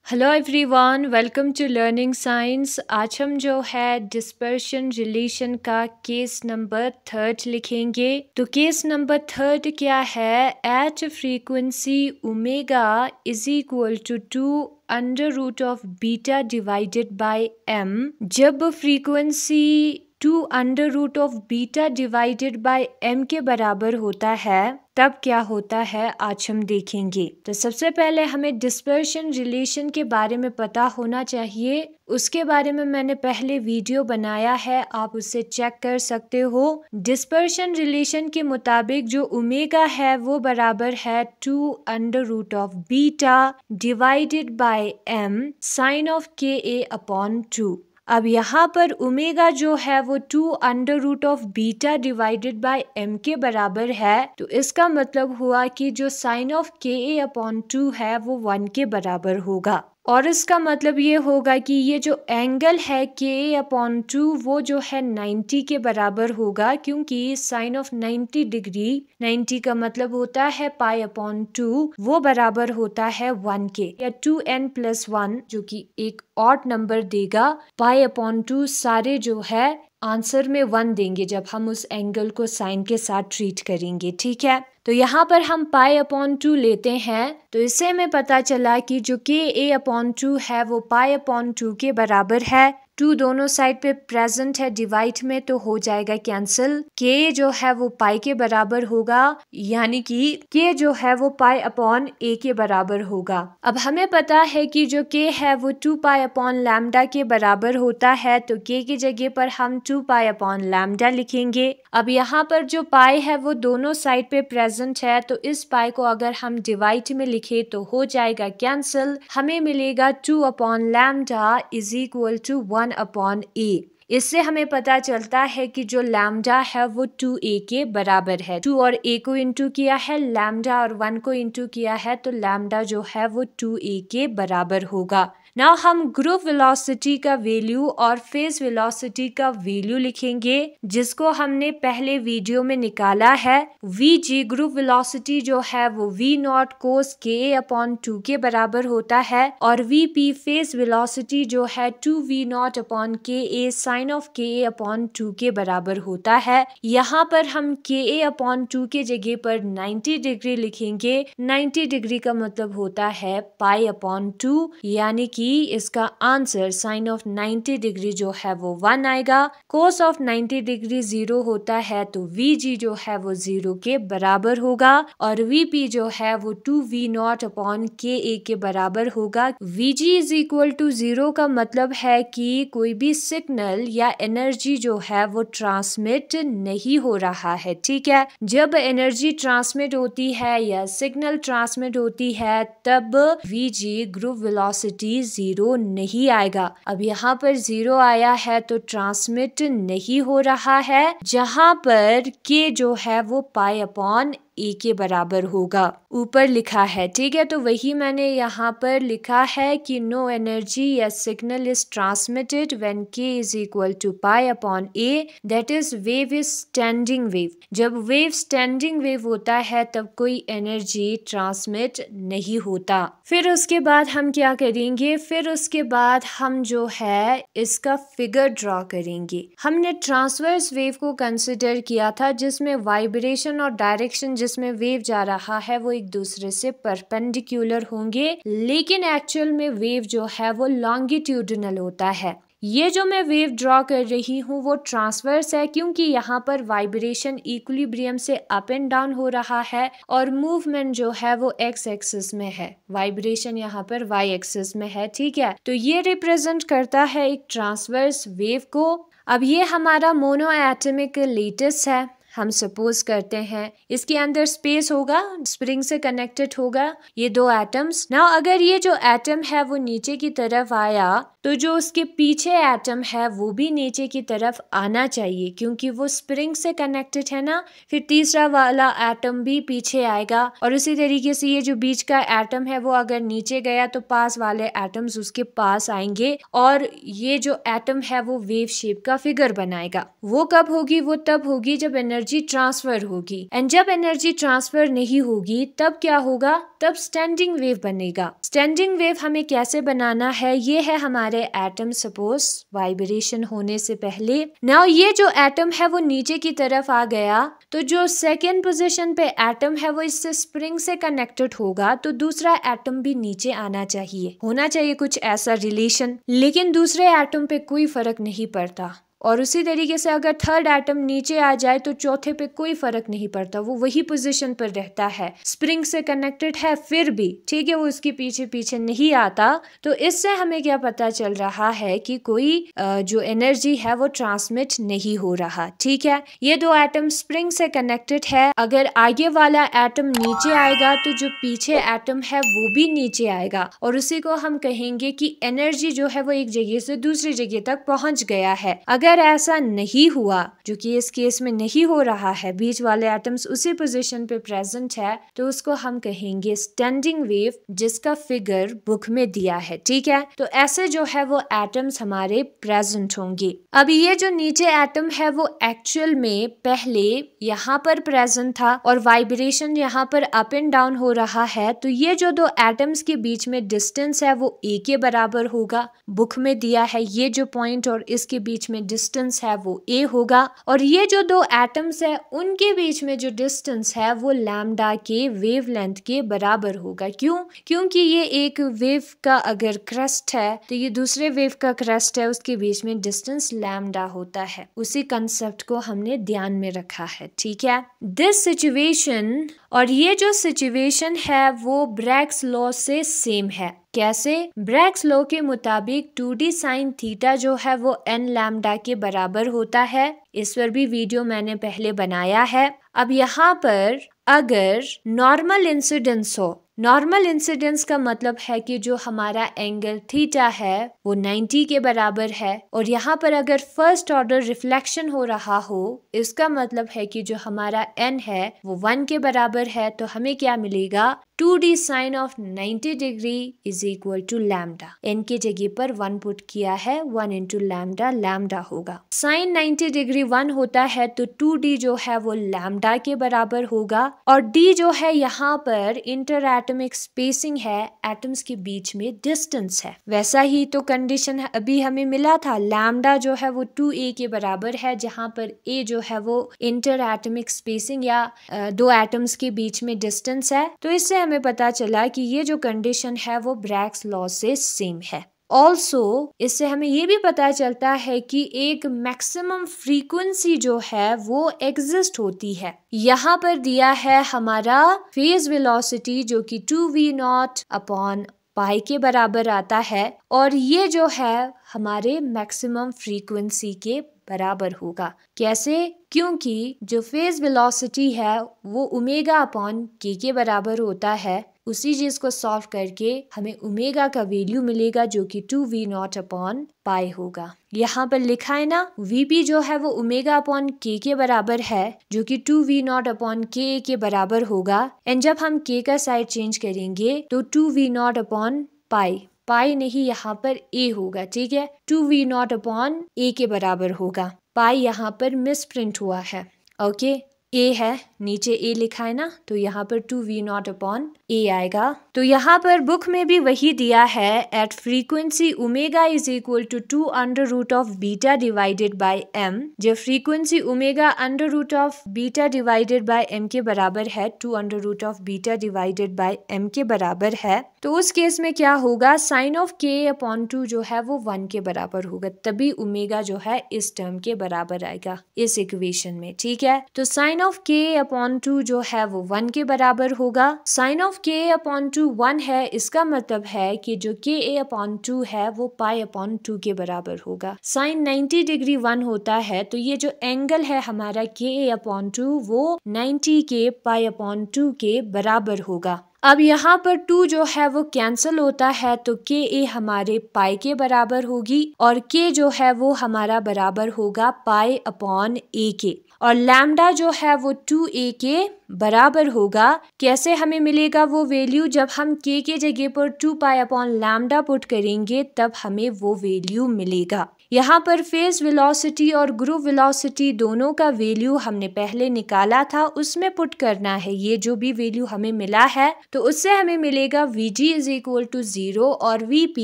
Hello everyone, welcome to learning science. आज हम जो है डिस्पर्शन रिलेशन का केस नंबर 3 लिखेंगे। तो केस नंबर 3 क्या है? At frequency omega is equal to 2√β divided by m। जब फ्रीक्वेंसी 2√β डिवाइडेड बाय m के बराबर होता है तब क्या होता है आज हम देखेंगे। तो सबसे पहले हमें डिस्पर्शन रिलेशन के बारे में पता होना चाहिए। उसके बारे में मैंने पहले वीडियो बनाया है, आप उसे चेक कर सकते हो। डिस्पर्शन रिलेशन के मुताबिक जो ओमेगा है वो बराबर है 2√β divided by m sine of Ka/2। अब यहाँ पर ओमेगा जो है वो 2√β डिवाइडेड बाय m के बराबर है। तो इसका मतलब हुआ कि जो साइन ऑफ Ka/2 है वो 1 के बराबर होगा। और इसका मतलब ये होगा कि ये जो एंगल है Ka/2 वो जो है 90 के बराबर होगा, क्योंकि साइन ऑफ 90 डिग्री, 90 का मतलब होता है π/2, वो बराबर होता है 1 के, या 2n+1 जो कि एक ऑड नंबर देगा। π/2 सारे जो है आंसर में 1 देंगे जब हम उस एंगल को साइन के साथ ट्रीट करेंगे। ठीक है, तो यहाँ पर हम π/2 लेते हैं। तो इससे हमें पता चला कि जो Ka/2 है वो π/2 के बराबर है। 2 दोनों साइड पे प्रेजेंट है डिवाइड में, तो हो जाएगा कैंसिल। K जो है वो पाई के बराबर होगा, यानी कि K जो है वो π/a के बराबर होगा। अब हमें पता है कि जो K है वो 2π/λ के बराबर होता है, तो K की जगह पर हम 2π/λ लिखेंगे। अब यहाँ पर जो पाई है वो दोनों साइड पे प्रेजेंट है, तो इस पाई को अगर हम डिवाइड में लिखे तो हो जाएगा कैंसिल। हमें मिलेगा 2/λ इज इक्वल टू 1/a। इससे हमें पता चलता है कि जो लैम्डा है वो 2a के बराबर है। 2 और a को इंटू किया है, लैम्डा और 1 को इंटू किया है, तो लैम्डा जो है वो 2a के बराबर होगा। नाउ हम ग्रुप वेलोसिटी का वैल्यू और फेज वेलोसिटी का वैल्यू लिखेंगे, जिसको हमने पहले वीडियो में निकाला है। Vg ग्रुप वेलोसिटी जो है वो v0 cos Ka/2 के बराबर होता है, और Vp फेज वेलोसिटी जो है 2v0 upon Ka sign of Ka/2 के बराबर होता है। यहाँ पर हम Ka/2 के जगह पर 90 डिग्री लिखेंगे। 90 डिग्री का मतलब होता है π/2, यानी कि इसका आंसर साइन ऑफ 90 डिग्री जो है वो 1 आएगा। कोस ऑफ 90 डिग्री 0 होता है, तो Vg जो है वो 0 के बराबर होगा, और Vp जो है वो 2v0 अपॉन Ka के बराबर होगा। Vg इज इक्वल टू 0 का मतलब है कि कोई भी सिग्नल या एनर्जी जो है वो ट्रांसमिट नहीं हो रहा है। ठीक है, जब एनर्जी ट्रांसमिट होती है या सिग्नल ट्रांसमिट होती है तब Vg ग्रुप वेलोसिटी 0 नहीं आएगा। अब यहाँ पर 0 आया है तो ट्रांसमिट नहीं हो रहा है, जहाँ पर K जो है वो π/a के बराबर होगा, ऊपर लिखा है। ठीक है, तो वही मैंने यहाँ पर लिखा है कि नो एनर्जी या signal is transmitted when K is equal to π/a, that is wave is standing wave. जब वेव स्टैंडिंग वेव होता है तब कोई एनर्जी ट्रांसमिट नहीं होता। फिर उसके बाद हम क्या करेंगे? फिर उसके बाद हम जो है इसका फिगर ड्रॉ करेंगे। हमने ट्रांसवर्स वेव को कंसिडर किया था, जिसमें वाइब्रेशन और डायरेक्शन जिसमें वेव जा रहा है वो एक दूसरे से परपेंडिकुलर होंगे, लेकिन एक्चुअल में वेव जो है वो लॉन्गिट्यूडिनल होता है। ये जो मैं वेव ड्रॉ कर रही हूँ वो ट्रांसवर्स है, क्योंकि यहाँ पर वाइब्रेशन इक्विलिब्रियम से अप एंड डाउन हो रहा है और मूवमेंट जो है वो एक्स एक्सिस में है, वाइब्रेशन यहाँ पर वाई एक्सिस में है। ठीक है, तो ये रिप्रेजेंट करता है एक ट्रांसवर्स वेव को। अब ये हमारा मोनो एटमिक लेटिस है। हम सपोज करते हैं इसके अंदर स्पेस होगा, स्प्रिंग से कनेक्टेड होगा ये दो एटम्स। नाउ अगर ये जो एटम है वो नीचे की तरफ आया तो जो उसके पीछे एटम है वो भी नीचे की तरफ आना चाहिए, क्योंकि वो स्प्रिंग से कनेक्टेड है ना। फिर तीसरा वाला एटम भी पीछे आएगा, और उसी तरीके से ये जो बीच का एटम है वो अगर नीचे गया तो पास वाले एटम्स उसके पास आएंगे, और ये जो एटम है वो वेव शेप का फिगर बनाएगा। वो कब होगी? वो तब होगी जब एनर्जी एनर्जी ट्रांसफर होगी। एंड जब एनर्जी ट्रांसफर नहीं होगी तब क्या होगा, तब स्टैंडिंग वेव बनेगा। स्टैंडिंग वेव हमें कैसे बनाना है, ये है हमारे एटम सपोज वाइब्रेशन होने से पहले। नाउ ये जो एटम है वो नीचे की तरफ आ गया, तो जो सेकेंड पोजीशन पे एटम है वो इससे स्प्रिंग से कनेक्टेड होगा, तो दूसरा एटम भी नीचे आना चाहिए, होना चाहिए कुछ ऐसा रिलेशन। लेकिन दूसरे एटम पे कोई फर्क नहीं पड़ता, और उसी तरीके से अगर थर्ड एटम नीचे आ जाए तो चौथे पे कोई फर्क नहीं पड़ता, वो वही पोजीशन पर रहता है, स्प्रिंग से कनेक्टेड है फिर भी, ठीक है, वो उसके पीछे पीछे नहीं आता। तो इससे हमें क्या पता चल रहा है कि कोई जो एनर्जी है वो ट्रांसमिट नहीं हो रहा। ठीक है, ये दो एटम स्प्रिंग से कनेक्टेड है, अगर आगे वाला एटम नीचे आएगा तो जो पीछे एटम है वो भी नीचे आएगा, और उसी को हम कहेंगे कि एनर्जी जो है वो एक जगह से दूसरी जगह तक पहुंच गया है। अगर ऐसा नहीं हुआ, जो कि इस केस में नहीं हो रहा है, बीच वाले एटम्स उसी पोजीशन पे प्रेजेंट है, तो उसको हम कहेंगे स्टैंडिंग वेव, जिसका फिगर बुक में दिया है। ठीक है, तो ऐसे जो है वो एटम्स हमारे प्रेजेंट होंगे। अब ये जो नीचे एटम है वो एक्चुअल में पहले यहाँ पर प्रेजेंट था और वाइब्रेशन यहाँ पर अप एंड डाउन हो रहा है, तो ये जो दो एटम्स के बीच में डिस्टेंस है वो ए के बराबर होगा, बुक में दिया है ये जो पॉइंट और इसके बीच में डिस्टेंस है वो ए होगा, और ये जो दो एटम्स है उनके बीच में जो डिस्टेंस है वो लैम्डा के वेवलेंथ के बराबर होगा। क्यों? क्योंकि ये एक वेव का अगर क्रस्ट है तो ये दूसरे वेव का क्रस्ट है, उसके बीच में डिस्टेंस लैम्डा होता है। उसी कंसेप्ट को हमने ध्यान में रखा है। ठीक है, दिस सिचुएशन, और ये जो सिचुएशन है वो ब्रैग्स लॉ से सेम है। कैसे? ब्रैग्स लॉ के मुताबिक 2d साइन थीटा जो है वो n लैम्डा के बराबर होता है। इस पर भी वीडियो मैंने पहले बनाया है। अब यहाँ पर अगर नॉर्मल इंसिडेंस हो, नॉर्मल इंसिडेंस का मतलब है कि जो हमारा एंगल थीटा है वो 90 के बराबर है, और यहाँ पर अगर फर्स्ट ऑर्डर रिफ्लेक्शन हो रहा हो, इसका मतलब है कि जो हमारा n है वो 1 के बराबर है, तो हमें क्या मिलेगा, 2d sine of 90 degree is equal to lambda. n की जगह पर 1 पुट किया है, 1 इंटू लैम्डा, लैम्डा होगा। साइन 90 डिग्री 1 होता है तो 2d जो है वो लैम्डा के बराबर होगा, और d जो है यहाँ पर इंटर एटमिक स्पेसिंग है, एटम्स के बीच में डिस्टेंस है। वैसा ही तो कंडीशन अभी हमें मिला था, लैम्डा जो है वो 2a के बराबर है, जहाँ पर a जो है वो इंटर एटमिक स्पेसिंग या दो एटम्स के बीच में डिस्टेंस है। तो इससे हमें पता चला कि ये जो कंडीशन है वो ब्रैग्स लॉ से सेम है। ऑल्सो इससे हमें ये भी पता चलता है कि एक मैक्सिमम फ्रीक्वेंसी जो है वो एग्जिस्ट होती है। यहाँ पर दिया है हमारा फेज वेलोसिटी जो कि 2v0 अपॉन पाई के बराबर आता है, और ये जो है हमारे मैक्सिमम फ्रीक्वेंसी के बराबर होगा। कैसे? क्योंकि जो फेज वेलोसिटी है वो ओमेगा अपॉन के बराबर होता है। उसी चीज को सॉल्व करके हमें ओमेगा का वैल्यू मिलेगा जो कि 2v0 अपॉन पाई होगा। यहाँ पर लिखा है ना, vp जो है वो ओमेगा अपॉन के बराबर है, जो कि 2v0 अपॉन के बराबर होगा। एंड जब हम के का साइड चेंज करेंगे तो 2v0 अपॉन पाई नहीं, यहाँ पर a होगा। ठीक है, 2v0 अपॉन a के बराबर होगा। पाई यहाँ पर मिस प्रिंट हुआ है। ओके, a है, नीचे a लिखा है ना, तो यहाँ पर 2v0 अपॉन a आएगा। तो यहाँ पर बुक में भी वही दिया है, at frequency omega is equal to 2 under root of beta divided by m। जब frequency omega under root of beta divided by m के बराबर है, 2 under root of beta divided by m के बराबर है, तो उस केस में क्या होगा, साइन ऑफ k अपॉन 2 जो है वो 1 के बराबर होगा, तभी ओमेगा जो है इस टर्म के बराबर आएगा इस इक्वेशन में। ठीक है, तो साइन ऑफ k अपॉन 2 जो है वो 1 के बराबर होगा। साइन ऑफ k अपॉन 2 1 है, इसका मतलब है कि जो k अपॉन 2 है वो पाई अपॉन 2 के बराबर होगा। साइन 90 डिग्री 1 होता है, तो ये जो एंगल है हमारा k अपॉन 2 वो 90 के पाई अपॉन 2 के बराबर होगा। अब यहाँ पर 2 जो है वो कैंसिल होता है, तो के हमारे पाई के बराबर होगी, और k जो है वो हमारा बराबर होगा पाई अपॉन a के, और लैम्डा जो है वो 2a के बराबर होगा। कैसे हमें मिलेगा वो वैल्यू, जब हम k के जगह पर 2 पाई अपॉन लैम्डा पुट करेंगे तब हमें वो वैल्यू मिलेगा। यहाँ पर फेज वेलोसिटी और ग्रुप वेलोसिटी दोनों का वैल्यू हमने पहले निकाला था, उसमें पुट करना है ये जो भी वैल्यू हमें मिला है। तो उससे हमें मिलेगा Vg इज इक्वल टू 0 और Vp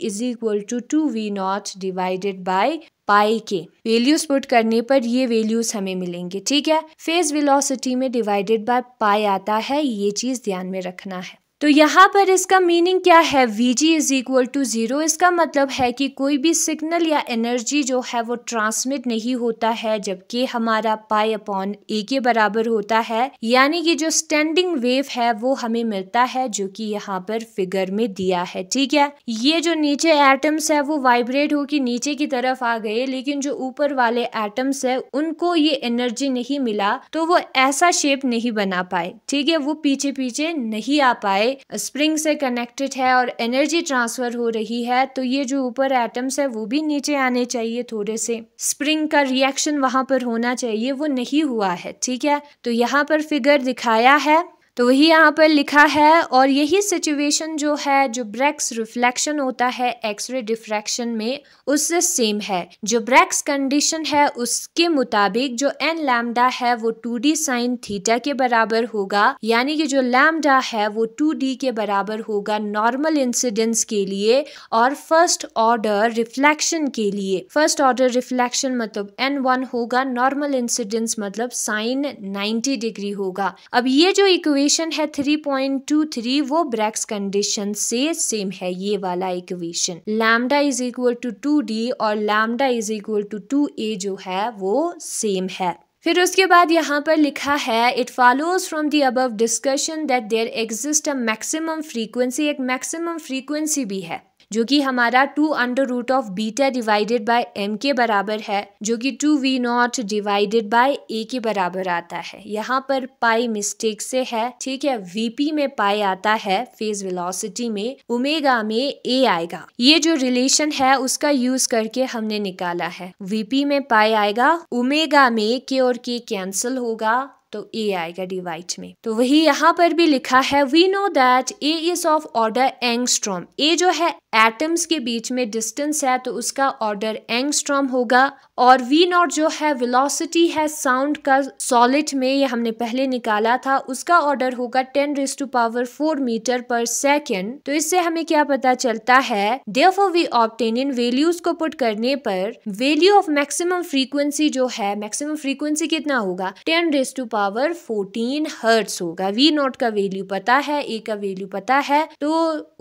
is equal to 2V0 divided by pi के। वैल्यूज पुट करने पर ये वैल्यूज हमें मिलेंगे, ठीक है। फेज वेलोसिटी में डिवाइडेड बाय पाई आता है, ये चीज ध्यान में रखना है। तो यहाँ पर इसका मीनिंग क्या है, Vg इज इक्वल टू 0, इसका मतलब है कि कोई भी सिग्नल या एनर्जी जो है वो ट्रांसमिट नहीं होता है जबकि हमारा पाई अपॉन ए के बराबर होता है, यानी कि जो स्टैंडिंग वेव है वो हमें मिलता है जो कि यहाँ पर फिगर में दिया है, ठीक है। ये जो नीचे एटम्स है वो वाइब्रेट होकर नीचे की तरफ आ गए, लेकिन जो ऊपर वाले एटम्स है उनको ये एनर्जी नहीं मिला तो वो ऐसा शेप नहीं बना पाए, ठीक है, वो पीछे पीछे नहीं आ पाए, स्प्रिंग से कनेक्टेड है और एनर्जी ट्रांसफर हो रही है, तो ये जो ऊपर एटम्स है वो भी नीचे आने चाहिए, थोड़े से स्प्रिंग का रिएक्शन वहां पर होना चाहिए, वो नहीं हुआ है, ठीक है। तो यहाँ पर फिगर दिखाया है तो वही यहाँ पर लिखा है, और यही सिचुएशन जो है जो ब्रैग्स रिफ्लेक्शन होता है एक्सरे डिफ्रैक्शन में उससे सेम है। जो ब्रैग्स कंडीशन है उसके मुताबिक जो n लैम्डा है वो 2d साइन थीटा के बराबर होगा, यानी कि जो लैम्डा है वो 2d के बराबर होगा नॉर्मल इंसिडेंस के लिए और फर्स्ट ऑर्डर रिफ्लेक्शन के लिए। फर्स्ट ऑर्डर रिफ्लेक्शन मतलब n1 होगा, नॉर्मल इंसिडेंस मतलब साइन 90 डिग्री होगा। अब ये जो इक्वेशन है 3.23 वो ब्रैग्स कंडीशन से सेम है, ये वाला equation. Lambda is equal to 2d और lambda is equal to 2a जो है वो सेम है। फिर उसके बाद यहाँ पर लिखा है it follows from the above discussion that there exist a maximum frequency, एक मैक्सिमम फ्रीक्वेंसी भी है जो कि हमारा 2 under root of beta divided by m के बराबर है, जो कि 2V0 डिवाइडेड बाय a के बराबर आता है। यहाँ पर पाई मिस्टेक से है, ठीक है, Vp में पाई आता है, फेज वेलोसिटी में ओमेगा में a आएगा। ये जो रिलेशन है उसका यूज करके हमने निकाला है। Vp में पाई आएगा, ओमेगा में k और k कैंसिल होगा तो a आएगा डिवाइड में। तो वही यहाँ पर भी लिखा है we know that a is of order angstrom. a जो है एटम्स के बीच में डिस्टेंस है तो उसका ऑर्डर एंगस्ट्रॉम होगा, और v0 जो है वेलोसिटी है साउंड का सॉलिड में, ये हमने पहले निकाला था, उसका ऑर्डर होगा 10⁴ मीटर पर सेकेंड। तो इससे हमें क्या पता चलता है, देयरफॉर वी ऑब्टेन, इन वैल्यूज को पुट करने पर वैल्यू ऑफ मैक्सिमम फ्रीक्वेंसी जो है, मैक्सिमम फ्रीक्वेंसी कितना होगा 10⁻14 हर्ट्ज होगा। v0 का वैल्यू पता है, a का वैल्यू पता है, तो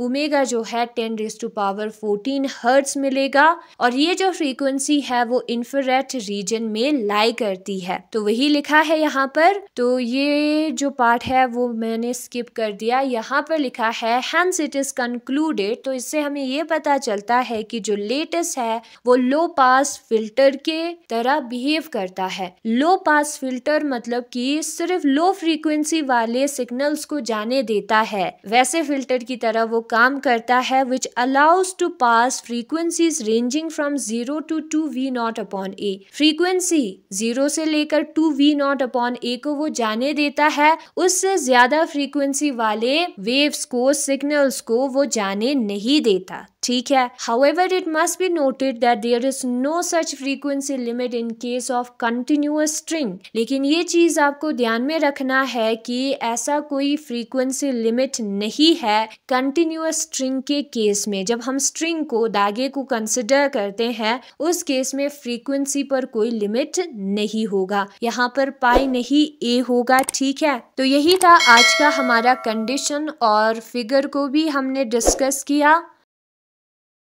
ओमेगा जो है 10⁻14 हर्ट्ज मिलेगा, और ये जो फ्रीक्वेंसी है वो इंफ्रारेड रीजन में लाई करती है। तो वही लिखा है यहाँ पर, तो ये जो पार्ट है वो मैंने स्किप कर दिया। यहाँ पर लिखा है हेंस इट इज कंक्लूडेड, तो इससे हमें ये पता चलता है कि जो लेटेस्ट है वो लो पास फिल्टर के तरह बिहेव करता है। लो पास फिल्टर मतलब कि सिर्फ लो फ्रीक्वेंसी वाले सिग्नल्स को जाने देता है, वैसे फिल्टर की तरह वो काम करता है, which allows to pass frequencies ranging from 0 to 2V0 upon a। Frequency 0 से लेकर 2V0 अपॉन a को वो जाने देता है, उससे ज्यादा फ्रीक्वेंसी वाले वेव्स को, सिग्नल्स को वो जाने नहीं देता, ठीक है। However, it must be noted that there is no such frequency limit in case of continuous string। लेकिन ये चीज आपको ध्यान में रखना है कि ऐसा कोई फ्रीक्वेंसी लिमिट नहीं है कंटिन्यूअस स्ट्रिंग के केस में। जब हम स्ट्रिंग को, धागे को कंसिडर करते हैं उस केस में फ्रीक्वेंसी पर कोई लिमिट नहीं होगा, यहाँ पर पाई नहीं a होगा, ठीक है। तो यही था आज का हमारा कंडीशन, और फिगर को भी हमने डिस्कस किया।